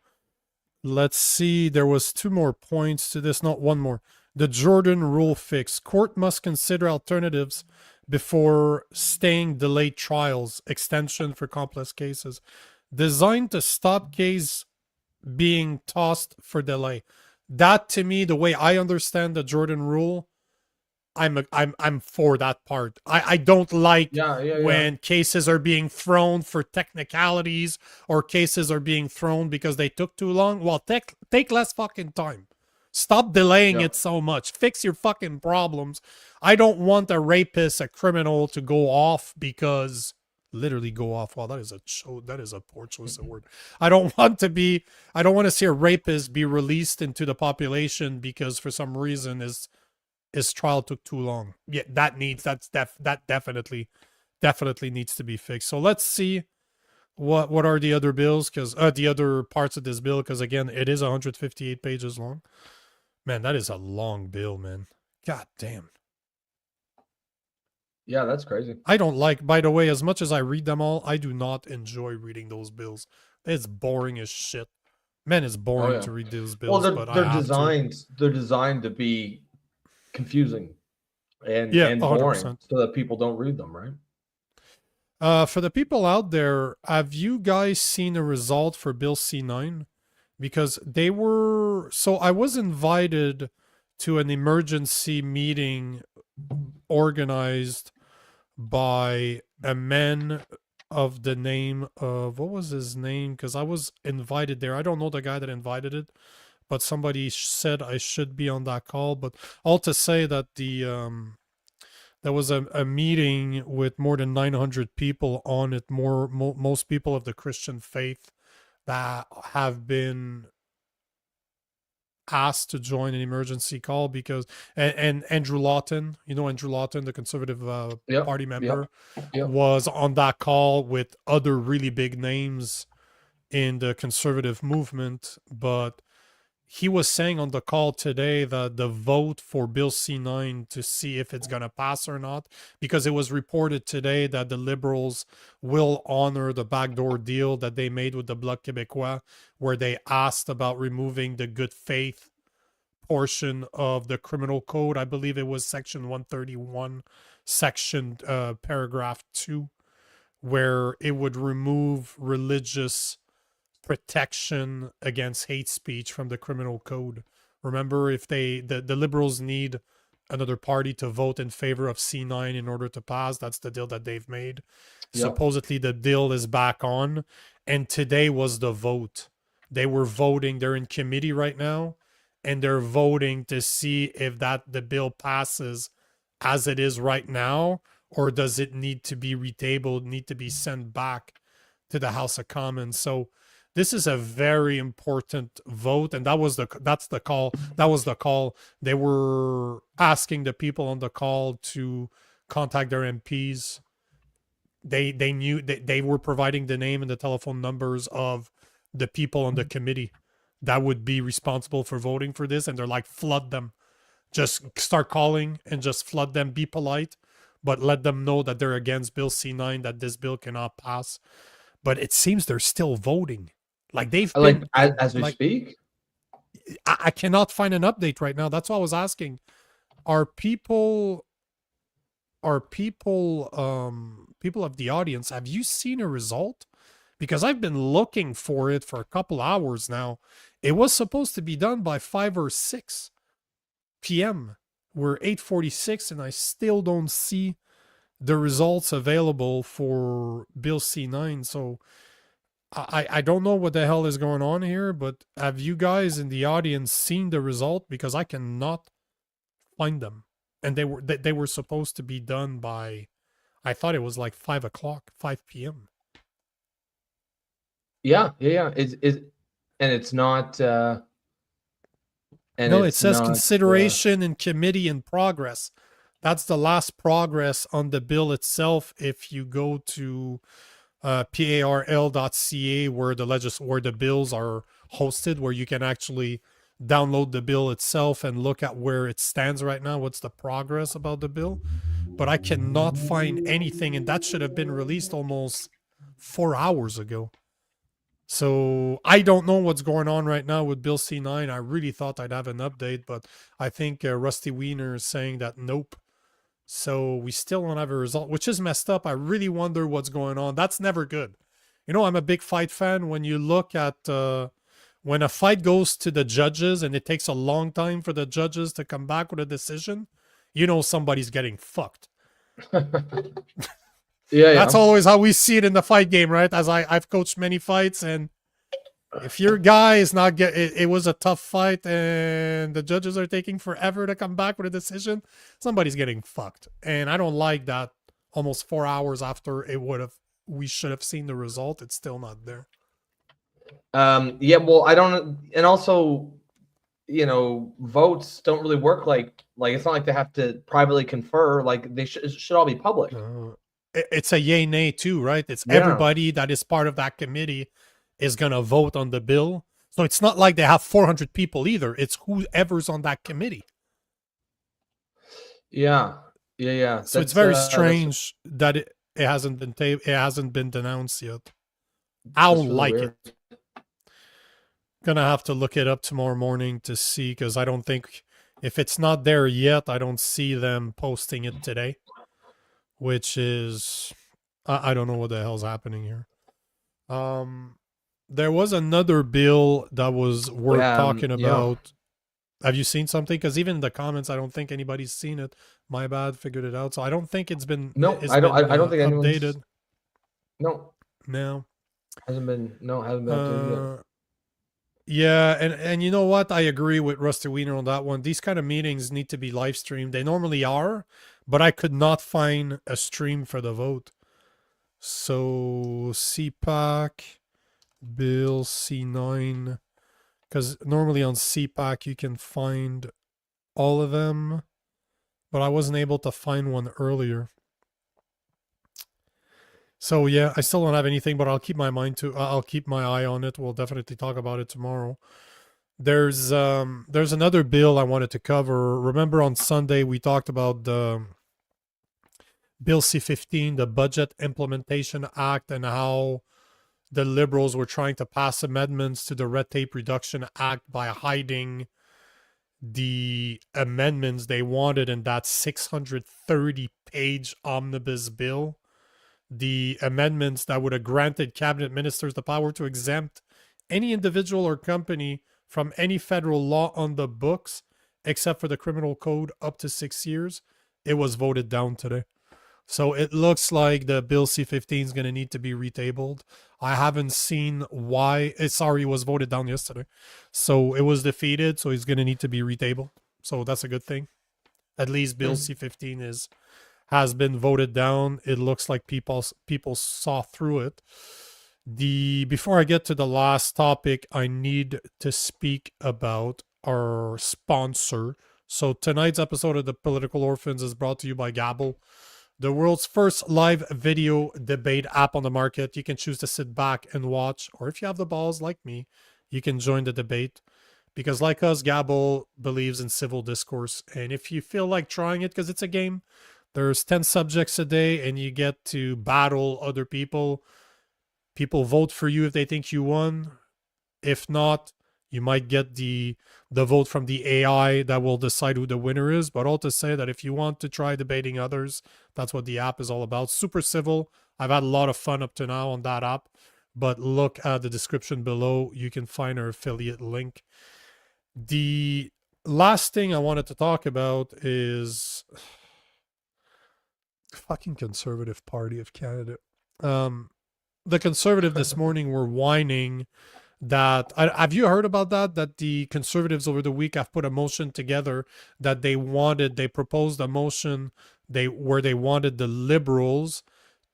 Let's see. There was 2 more points to this, not one more. The Jordan rule fix. Court must consider alternatives before staying delayed trials, extension for complex cases. Designed to stop case being tossed for delay. That, to me, the way I understand the Jordan rule, I'm for that part. I don't like when cases are being thrown for technicalities or cases are being thrown because they took too long. Well, take less fucking time. Stop delaying it so much. Fix your fucking problems. I don't want a rapist, a criminal to go off because literally go off. Wow, that is a poor choice of word. I don't want to see a rapist be released into the population because for some reason his trial took too long. Yeah, that definitely needs to be fixed. So let's see what are the other bills, because the other parts of this bill, because again, it is 158 pages long. Man, that is a long bill, man. God damn. Yeah, that's crazy. I don't like, by the way, as much as I read them all, I do not enjoy reading those bills. It's boring as shit. Man, it's boring to read those bills. Well, they're designed to be confusing and boring 100%. so that people don't read them, right? For the people out there, have you guys seen a result for Bill C9? Because I was invited to an emergency meeting organized by a man of the name of, what was his name? Because I was invited there. I don't know the guy that invited it, but somebody said I should be on that call. But all to say that there was a meeting with more than 900 people on it, most people of the Christian faith that have been asked to join an emergency call because and Andrew Lawton, Andrew Lawton, the Conservative Party member, was on that call with other really big names in the conservative movement. But he was saying on the call today that the vote for Bill C9 to see if it's going to pass or not, because it was reported today that the Liberals will honor the backdoor deal that they made with the Bloc Québécois, where they asked about removing the good faith portion of the criminal code. I believe it was section 131, section paragraph 2, where it would remove religious protection against hate speech from the criminal code. Remember, if the Liberals need another party to vote in favor of C9 in order to pass, that's the deal that they've made. Supposedly the deal is back on, and today was the vote. They were voting, they're in committee right now, and they're voting to see if the bill passes as it is right now, or does it need to be retabled, need to be sent back to the House of Commons. So this is a very important vote, and that was the call. They were asking the people on the call to contact their MPs. They knew they were providing the name and the telephone numbers of the people on the committee that would be responsible for voting for this, and they're like, flood them. Just start calling and just flood them. Be polite, but let them know that they're against Bill C9, that this bill cannot pass. But it seems they're still voting. Like they've been, as we speak. I cannot find an update right now. That's why I was asking. Are people of the audience, have you seen a result? Because I've been looking for it for a couple hours now. It was supposed to be done by 5 or 6 p.m. We're 8:46 and I still don't see the results available for Bill C9. So I don't know what the hell is going on here, but have you guys in the audience seen the result? Because I cannot find them. And they were supposed to be done by, I thought it was like 5 p.m. Yeah. And it's not. No, it says consideration in committee in progress. That's the last progress on the bill itself. If you go to parl.ca, where the bills are hosted, where you can actually download the bill itself and look at where it stands right now, what's the progress about the bill. But I cannot find anything, and that should have been released almost 4 hours ago. So I don't know what's going on right now with Bill C9. I really thought I'd have an update, but I think Rusty Wiener is saying that nope. So we still don't have a result, which is messed up. I really wonder what's going on. That's never good. You know, I'm a big fight fan. When you look at when a fight goes to the judges and it takes a long time for the judges to come back with a decision, you know somebody's getting fucked. Yeah, that's always how we see it in the fight game, right? As I've coached many fights, and if your guy is not it was a tough fight and the judges are taking forever to come back with a decision, somebody's getting fucked. And I don't like that. Almost 4 hours after we should have seen the result, it's still not there. Yeah, well, I don't, and also, you know, votes don't really work like it's not like they have to privately confer. Like they should all be public. It's a yay nay too, right? It's everybody that is part of that committee is gonna vote on the bill. So it's not like they have 400 people either. It's whoever's on that committee. Yeah. So it's very strange that it hasn't been denounced yet. I don't like it. Gonna have to look it up tomorrow morning to see, because I don't think, if it's not there yet, I don't see them posting it today, which is, I don't know what the hell's happening here. There was another bill that was worth talking about. Have you seen something? Because even in the comments, I don't think anybody's seen it. My bad, figured it out. So I don't think it's been. No, I don't think updated. No, hasn't been updated yet. Yeah, and you know what? I agree with Rusty Wiener on that one. These kind of meetings need to be live streamed. They normally are, but I could not find a stream for the vote. So CPAC, Bill C9, because normally on CPAC you can find all of them, but I wasn't able to find one earlier. So yeah, I still don't have anything, but I'll keep my I'll keep my eye on it. We'll definitely talk about it tomorrow. There's another bill I wanted to cover. Remember on Sunday we talked about the Bill C-15, the Budget Implementation Act, and how the Liberals were trying to pass amendments to the Red Tape Reduction Act by hiding the amendments they wanted in that 630-page omnibus bill. The amendments that would have granted cabinet ministers the power to exempt any individual or company from any federal law on the books, except for the criminal code up to 6 years. It was voted down today. So it looks like the Bill C-15 is going to need to be retabled. I haven't seen why. Sorry, it was voted down yesterday. So it was defeated, so it's going to need to be retabled. So that's a good thing. At least Bill C-15 has been voted down. It looks like people saw through it. Before I get to the last topic, I need to speak about our sponsor. So tonight's episode of the Political Orphans is brought to you by Gabble, the world's first live video debate app on the market. You can choose to sit back and watch, or if you have the balls like me, you can join the debate. Because like us, Gabble believes in civil discourse. And if you feel like trying it, because it's a game, there's 10 subjects a day, and you get to battle other people. People vote for you if they think you won. If not, you might get the vote from the AI that will decide who the winner is. But all to say that if you want to try debating others, that's what the app is all about. Super civil. I've had a lot of fun up to now on that app. But look at the description below. You can find our affiliate link. The last thing I wanted to talk about is fucking Conservative Party of Canada. The Conservative this morning were whining that have you heard about that the Conservatives over the week have put a motion together that they proposed a motion where they wanted the Liberals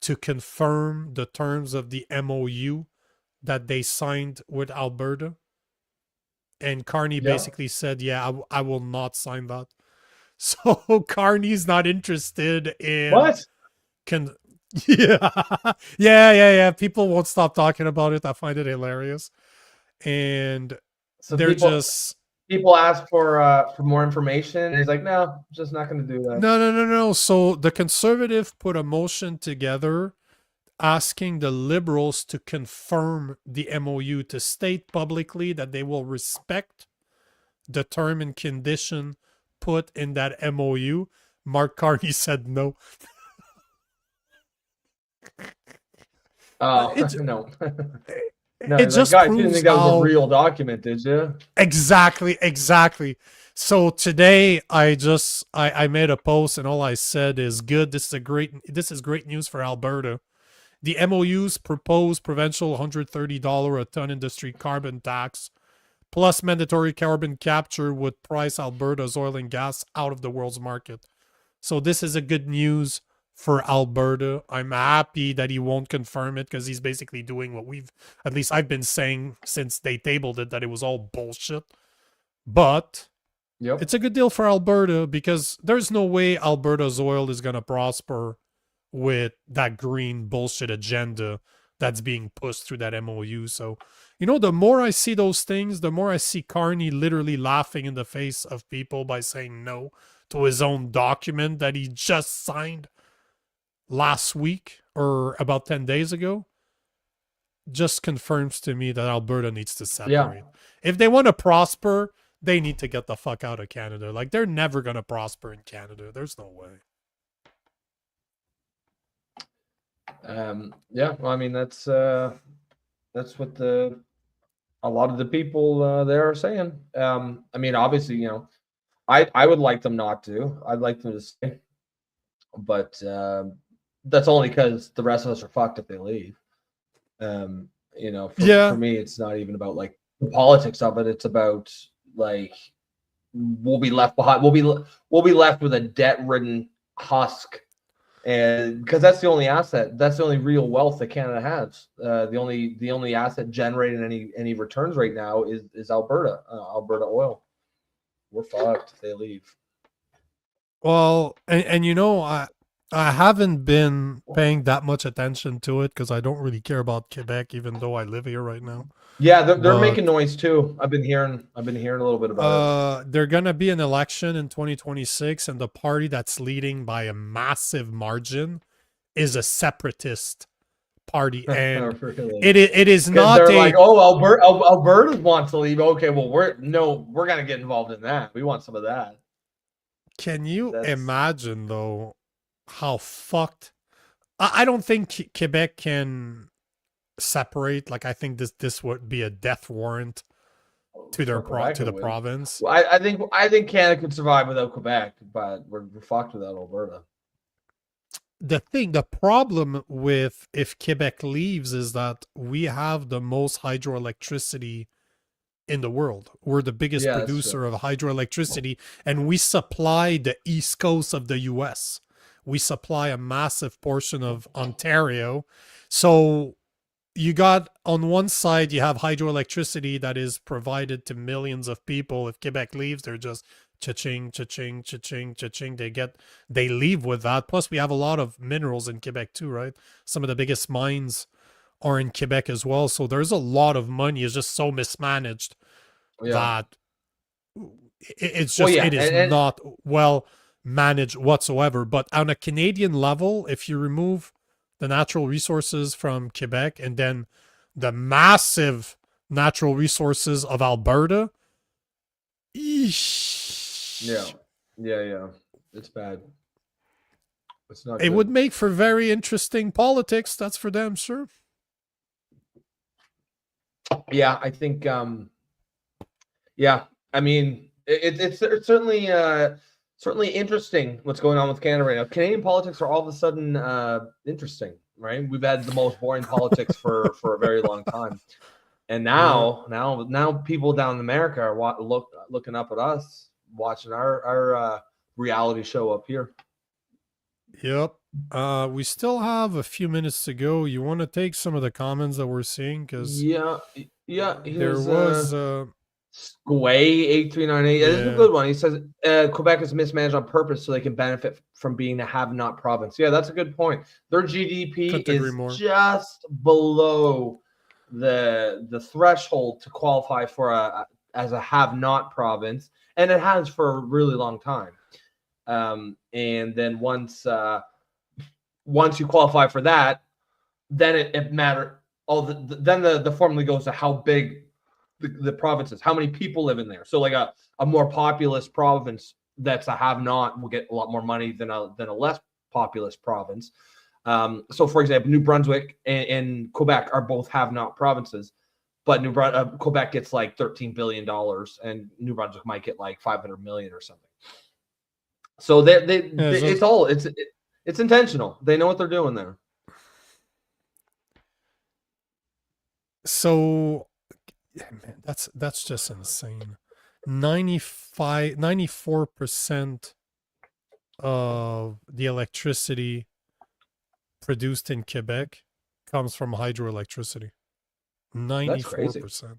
to confirm the terms of the MOU that they signed with Alberta, and Carney basically said, yeah, I will not sign that. So Carney's not interested in What? Yeah. People won't stop talking about it. I find it hilarious. And So they're people ask for more information, and he's like, no, I'm just not going to do that. No. So the Conservative put a motion together asking the Liberals to confirm the MOU, to state publicly that they will respect the term and condition put in that MOU. Mark Carney said no. Oh, no. No, It just guys, proves you didn't think that was how... a real document, did you? Exactly. So today I made a post, and all I said is good. This is great news for Alberta. The MOU's proposed provincial $130 a ton industry carbon tax plus mandatory carbon capture would price Alberta's oil and gas out of the world's market. So this is a good news for Alberta. I'm happy that he won't confirm it, because he's basically doing what at least I've been saying since they tabled it, that it was all bullshit. But it's a good deal for Alberta, because there's no way Alberta's oil is going to prosper with that green bullshit agenda that's being pushed through that MOU. So, the more I see those things, the more I see Carney literally laughing in the face of people by saying no to his own document that he just signed last week or about 10 days ago. Just confirms to me that Alberta needs to separate. Yeah. If they want to prosper, they need to get the fuck out of Canada. Like, they're never going to prosper in Canada. There's no way. Well, I mean, that's what a lot of the people there are saying. I mean, obviously, I would like them not to. I'd like them to stay, but that's only because the rest of us are fucked if they leave. For me, it's not even about like the politics of it. It's about like we'll be left behind. We'll be left with a debt-ridden husk. And because that's the only asset, that's the only real wealth that Canada has. The only asset generating any returns right now is Alberta, Alberta oil. We're fucked if they leave. Well, and I haven't been paying that much attention to it because I don't really care about Quebec, even though I live here right now. Yeah, they're making noise too. I've been hearing a little bit about it. There's gonna be an election in 2026, and the party that's leading by a massive margin is a separatist party, and Really? it is not. They're like, oh, Alberta wants to leave. Okay, well, we're gonna get involved in that. We want some of that. Can you imagine though how fucked? I don't think Quebec can separate. Like, I think this would be a death warrant to their to the province. Well, I think Canada could survive without Quebec, but we're fucked without Alberta. the problem with if Quebec leaves is that we have the most hydroelectricity in the world. We're the biggest Yeah, that's producer of hydroelectricity, and we supply the east coast of the US. We supply a massive portion of Ontario. So you got, on one side, you have hydroelectricity that is provided to millions of people. If Quebec leaves, they're just cha-ching, cha-ching, cha-ching, cha-ching. They leave with that. Plus, we have a lot of minerals in Quebec too, right? Some of the biggest mines are in Quebec as well. So there's a lot of money. It's just so mismanaged that it's just, it is not well managed whatsoever. But on a Canadian level, if you remove the natural resources from Quebec and then the massive natural resources of Alberta, yeah, it's bad. It's not. It would make for very interesting politics. That's for damn sure. Yeah, I think. Yeah, I mean, it's certainly certainly interesting what's going on with Canada right now. Canadian politics are all of a sudden interesting, right? We've had the most boring politics for a very long time, and now people down in America are looking up at us, watching our reality show up here. Yep. We still have a few minutes to go. You want to take some of the comments that we're seeing? Because yeah. There was Squay 8398. This is a good one. He says Quebec is mismanaged on purpose so they can benefit from being a have-not province. Yeah, that's a good point. Their GDP is just below the threshold to qualify for as a have-not province, and it has for a really long time. And then once you qualify for that, then it matters. Then the formula goes to how big the province is, how many people live in there. So like a more populous province that's a have-not will get a lot more money than a less populous province. So for example, New Brunswick and Quebec are both have-not provinces, but Quebec gets like $13 billion and New Brunswick might get like 500 million or something. So it's intentional. They know what they're doing there. So, yeah, man, that's just insane. 94% of the electricity produced in Quebec comes from hydroelectricity. 94%.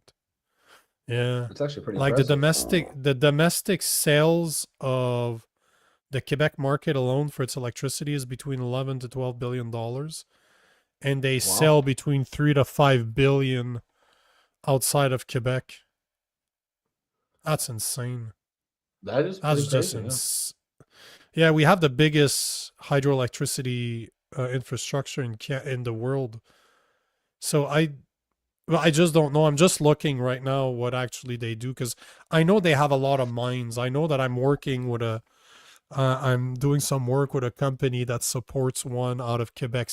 Yeah, it's actually pretty like impressive. the domestic sales of the Quebec market alone for its electricity is between 11 to 12 billion dollars. And they sell between 3 to 5 billion outside of Quebec. That's insane. That's just crazy, yeah, we have the biggest hydroelectricity infrastructure in the world. So I just don't know. I'm just looking right now what actually they do, because I know they have a lot of mines. I know that I'm working with I'm doing some work with a company that supports one out of Quebec,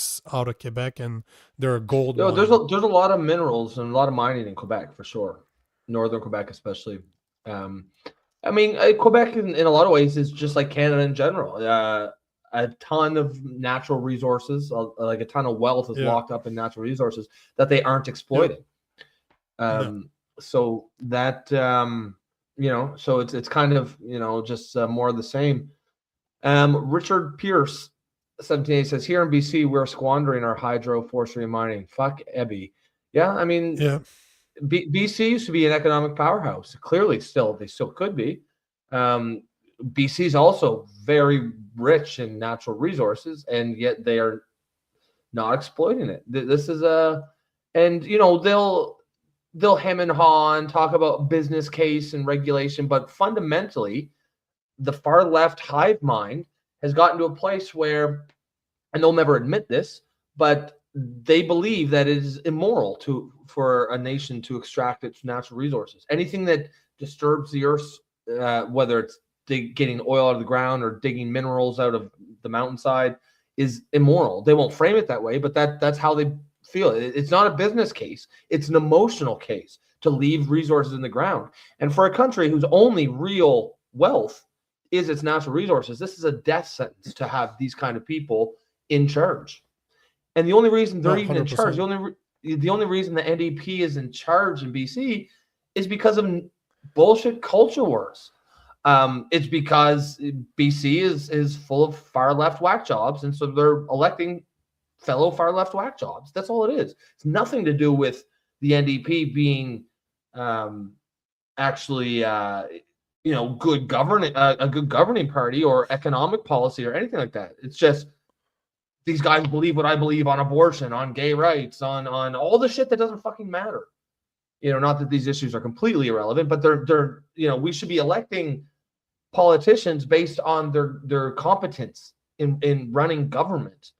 and they're a gold mine. There's a lot of minerals and a lot of mining in Quebec for sure. Northern Quebec especially. I mean, Quebec in a lot of ways is just like Canada in general. A ton of natural resources, like a ton of wealth is locked up in natural resources that they aren't exploiting. So that so it's kind of just more of the same. Richard Pierce, 1780 says, here in BC, we're squandering our hydro, forestry, and mining. Fuck Ebby. Yeah, I mean, BC used to be an economic powerhouse. Clearly, they still could be. BC is also very rich in natural resources, and yet they are not exploiting it. This is and they'll hem and haw and talk about business case and regulation, but fundamentally, the far left hive mind has gotten to a place where, and they'll never admit this, but they believe that it is immoral for a nation to extract its natural resources. Anything that disturbs the earth, whether it's getting oil out of the ground or digging minerals out of the mountainside, is immoral. They won't frame it that way, but that's how they feel. It's not a business case. It's an emotional case to leave resources in the ground. And for a country whose only real wealth is its natural resources, this is a death sentence to have these kind of people in charge. And the only reason they're No, even in charge, 100%. the only reason the NDP is in charge in BC is because of bullshit culture wars. It's because BC is full of far left whack jobs, and so they're electing fellow far left whack jobs. That's all it is. It's nothing to do with the NDP being actually good governing a good governing party or economic policy or anything like that. It's just these guys believe what I believe on abortion, on gay rights, on all the shit that doesn't fucking matter. Not that these issues are completely irrelevant, but they're we should be electing politicians based on their competence in running government,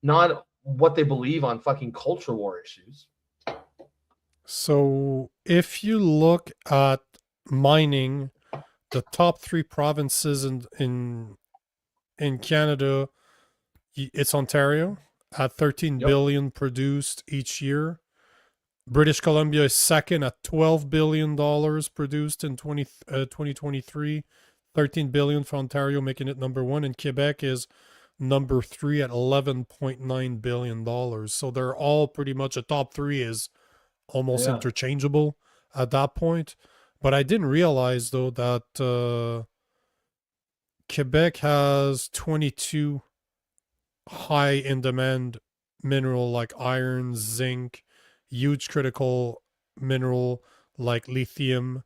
not what they believe on fucking culture war issues. So if you look at mining, the top 3 provinces in Canada, it's Ontario at 13 billion produced each year. British Columbia is second at $12 billion produced in 2023. 13 billion for Ontario, making it number 1. And Quebec is number 3 at $11.9 billion. So they're all pretty much, a top 3 is almost interchangeable at that point. But I didn't realize, though, that Quebec has 22 high in demand mineral like iron, zinc, huge critical mineral like lithium,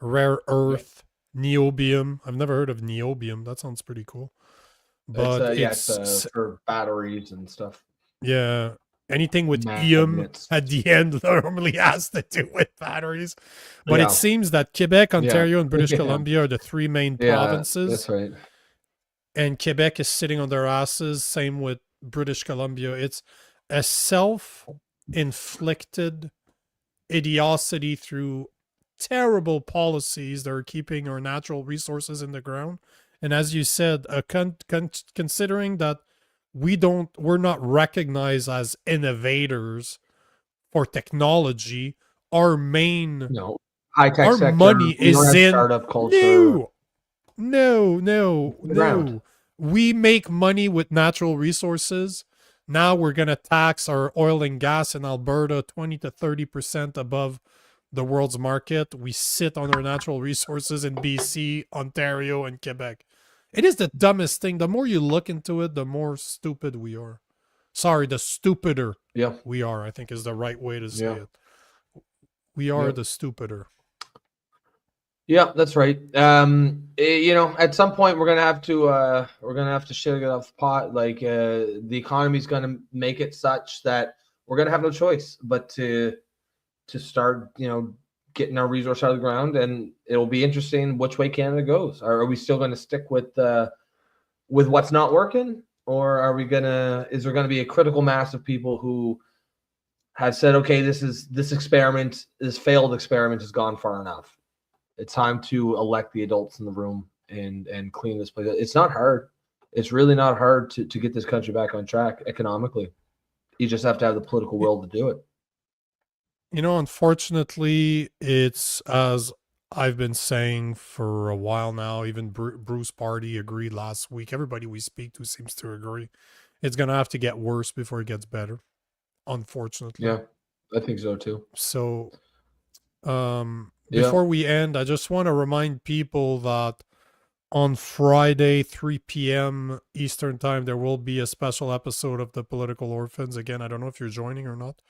rare earth, niobium. I've never heard of niobium. That sounds pretty cool. But it's for batteries and stuff. Yeah. Anything with Magnets. at the end normally has to do with batteries. But it seems that Quebec, Ontario, and British Columbia are the 3 main provinces. That's right. And Quebec is sitting on their asses. Same with British Columbia. It's a self-inflicted idiocy through terrible policies that are keeping our natural resources in the ground. And as you said, considering that we're not recognized as innovators for technology, our main high-tech our sector, money is in startup culture. No. We make money with natural resources. Now we're going to tax our oil and gas in Alberta 20 to 30% above the world's market. We sit on our natural resources in BC, Ontario, and Quebec. It is the dumbest thing. The more you look into it, the more stupid we are. Sorry, the stupider we are, I think is the right way to say it. We are the stupider. Yeah, that's right. At some point we're gonna have to shake it off the pot. Like the economy's gonna make it such that we're gonna have no choice but to start, getting our resource out of the ground, and it'll be interesting which way Canada goes. Are we still gonna stick with what's not working, or is there gonna be a critical mass of people who have said, okay, this failed experiment has gone far enough. It's time to elect the adults in the room and clean this place. It's not hard. It's really not hard to get this country back on track economically. You just have to have the political will to do it. Unfortunately, it's, as I've been saying for a while now, even Bruce Party agreed last week. Everybody we speak to seems to agree. It's going to have to get worse before it gets better, unfortunately. Yeah, I think so too. So, before we end, I just want to remind people that on Friday, 3 p.m. Eastern Time, there will be a special episode of The Political Orphans. Again, I don't know if you're joining or not,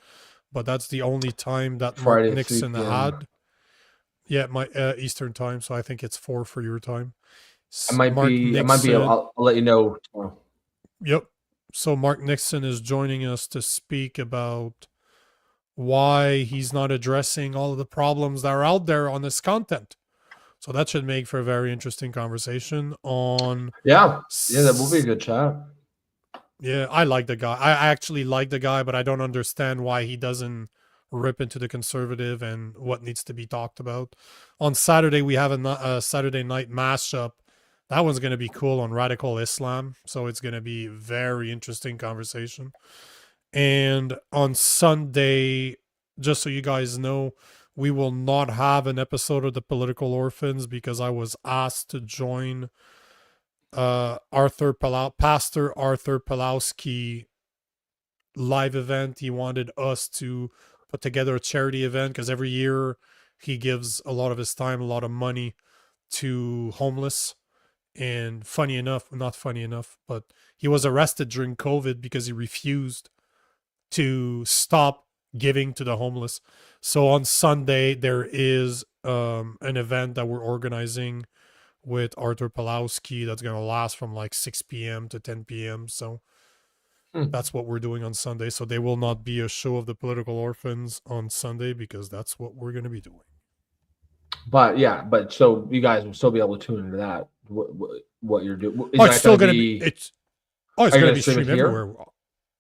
but that's the only time that Friday, Mark Nixon 3 p.m. had. Yeah, my Eastern Time, so I think it's 4 for your time. I might be. I'll let you know tomorrow. Yep. So Mark Nixon is joining us to speak about why he's not addressing all of the problems that are out there on this content. So that should make for a very interesting conversation on... Yeah, that will be a good chat. Yeah, I like the guy. I actually like the guy, but I don't understand why he doesn't rip into the conservative and what needs to be talked about. On Saturday, we have a Saturday night mashup. That one's going to be cool on radical Islam. So it's going to be a very interesting conversation. And on Sunday, just so you guys know, we will not have an episode of The Political Orphans because I was asked to join Pastor Arthur Pawlowski live event. He wanted us to put together a charity event because every year he gives a lot of his time, a lot of money to homeless. And not funny enough, but he was arrested during COVID because he refused to stop giving to the homeless. So on Sunday, there is an event that we're organizing with Arthur Pawlowski that's going to last from like 6 p.m. to 10 p.m. So that's what we're doing on Sunday. So there will not be a show of the political orphans on Sunday because that's what we're going to be doing. But yeah, but so you guys will still be able to tune into that. What you're doing? It's still going to be. It's going to be streamed everywhere.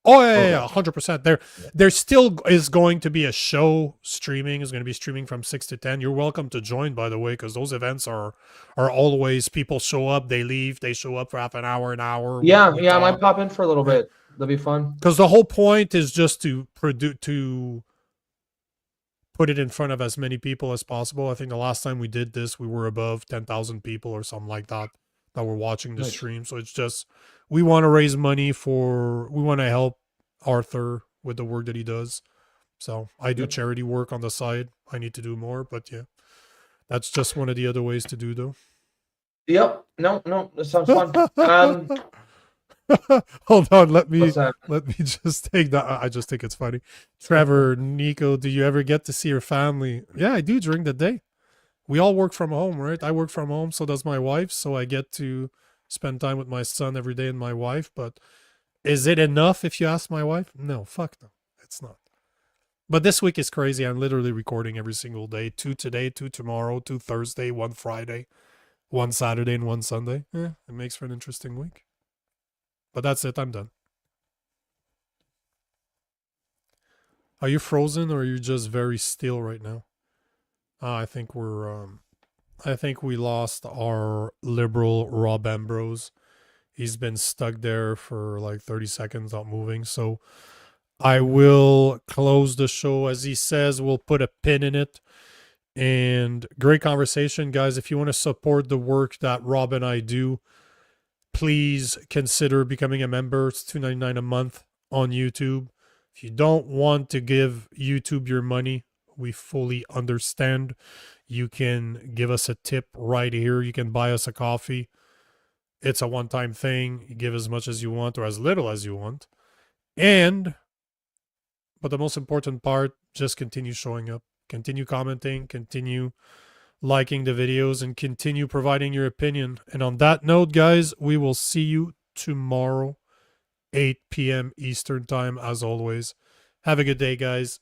Oh yeah, 100%. There still is going to be a show streaming. Is going to be streaming from 6 to 10. You're welcome to join, by the way, because those events are always people show up, they leave, they show up for half an hour. Yeah, I might pop in for a little bit. That'll be fun. Because the whole point is just to put it in front of as many people as possible. I think the last time we did this, we were above 10,000 people or something like that were watching the stream. So it's just, we want to raise money we want to help Arthur with the work that he does. So I do charity work on the side. I need to do more, but yeah, that's just one of the other ways to do though. Yep. No, that sounds fun. Hold on, let me just take that. I just think it's funny. Trevor, Nico, do you ever get to see your family? Yeah, I do during the day. We all work from home, right? I work from home, so does my wife. So I get to spend time with my son every day and my wife. But is it enough if you ask my wife? No, fuck no. It's not. But this week is crazy. I'm literally recording every single day. 2 today, 2 tomorrow, 2 Thursday, 1 Friday, 1 Saturday, and 1 Sunday. Yeah, it makes for an interesting week. But that's it. I'm done. Are you frozen or are you just very still right now? I think we lost our liberal Rob Ambrose. He's been stuck there for like 30 seconds, not moving. So I will close the show. As he says, we'll put a pin in it. And great conversation, guys. If you want to support the work that Rob and I do, please consider becoming a member. It's $2.99 a month on YouTube. If you don't want to give YouTube your money, we fully understand. You can give us a tip right here. You can buy us a coffee. It's a one-time thing. You give as much as you want or as little as you want. But the most important part, just continue showing up. Continue commenting. Continue liking the videos and continue providing your opinion. And on that note, guys, we will see you tomorrow, 8 p.m. Eastern time, as always. Have a good day, guys.